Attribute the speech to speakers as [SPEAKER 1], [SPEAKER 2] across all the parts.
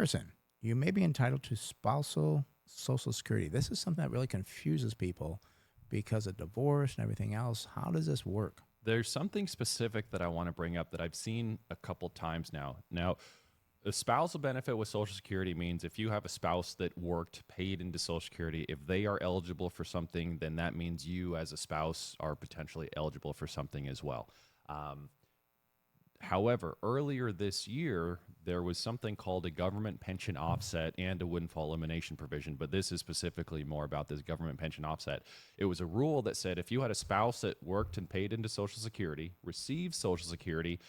[SPEAKER 1] person, you may be entitled to spousal Social Security. This is something that really confuses people because of divorce and everything else. How does this work?
[SPEAKER 2] There's something specific that I want to bring up that I've seen a couple times now. Now, a spousal benefit with Social Security means if you have a spouse that worked, paid into Social Security, if they are eligible for something, then that means you as a spouse are potentially eligible for something as well. Um, However, earlier this year, there was something called a government pension offset and a windfall elimination provision, but this is specifically more about this government pension offset. It was a rule that said if you had a spouse that worked and paid into Social Security, received Social Security,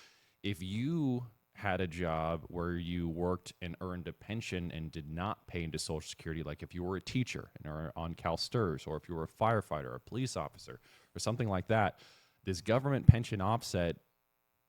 [SPEAKER 2] if you had a job where you worked and earned a pension and did not pay into Social Security, like if you were a teacher and are on CalSTRS, or if you were a firefighter or a police officer or something like that, this government pension offset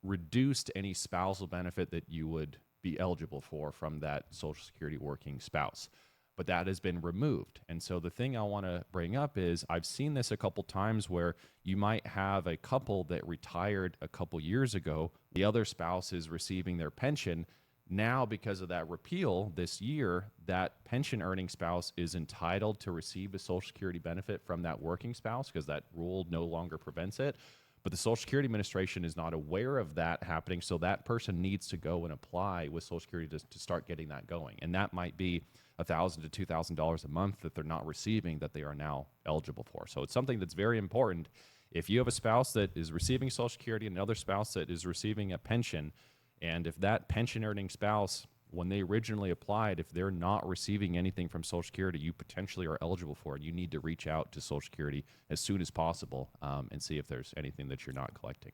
[SPEAKER 2] reduced any spousal benefit that you would be eligible for from that Social Security working spouse. But that has been removed. And so the thing I want to bring up is I've seen this a couple times where you might have a couple that retired a couple years ago, the other spouse is receiving their pension. Now, because of that repeal this year, that pension earning spouse is entitled to receive a Social Security benefit from that working spouse because that rule no longer prevents it. But the Social Security Administration is not aware of that happening, so that person needs to go and apply with Social Security to start getting that going. And that might be $1,000 to $2,000 a month that they're not receiving that they are now eligible for. So it's something that's very important. If you have a spouse that is receiving Social Security and another spouse that is receiving a pension, and if that pension earning spouse, when they originally applied, if they're not receiving anything from Social Security, you potentially are eligible for it. You need to reach out to Social Security as soon as possible and see if there's anything that you're not collecting.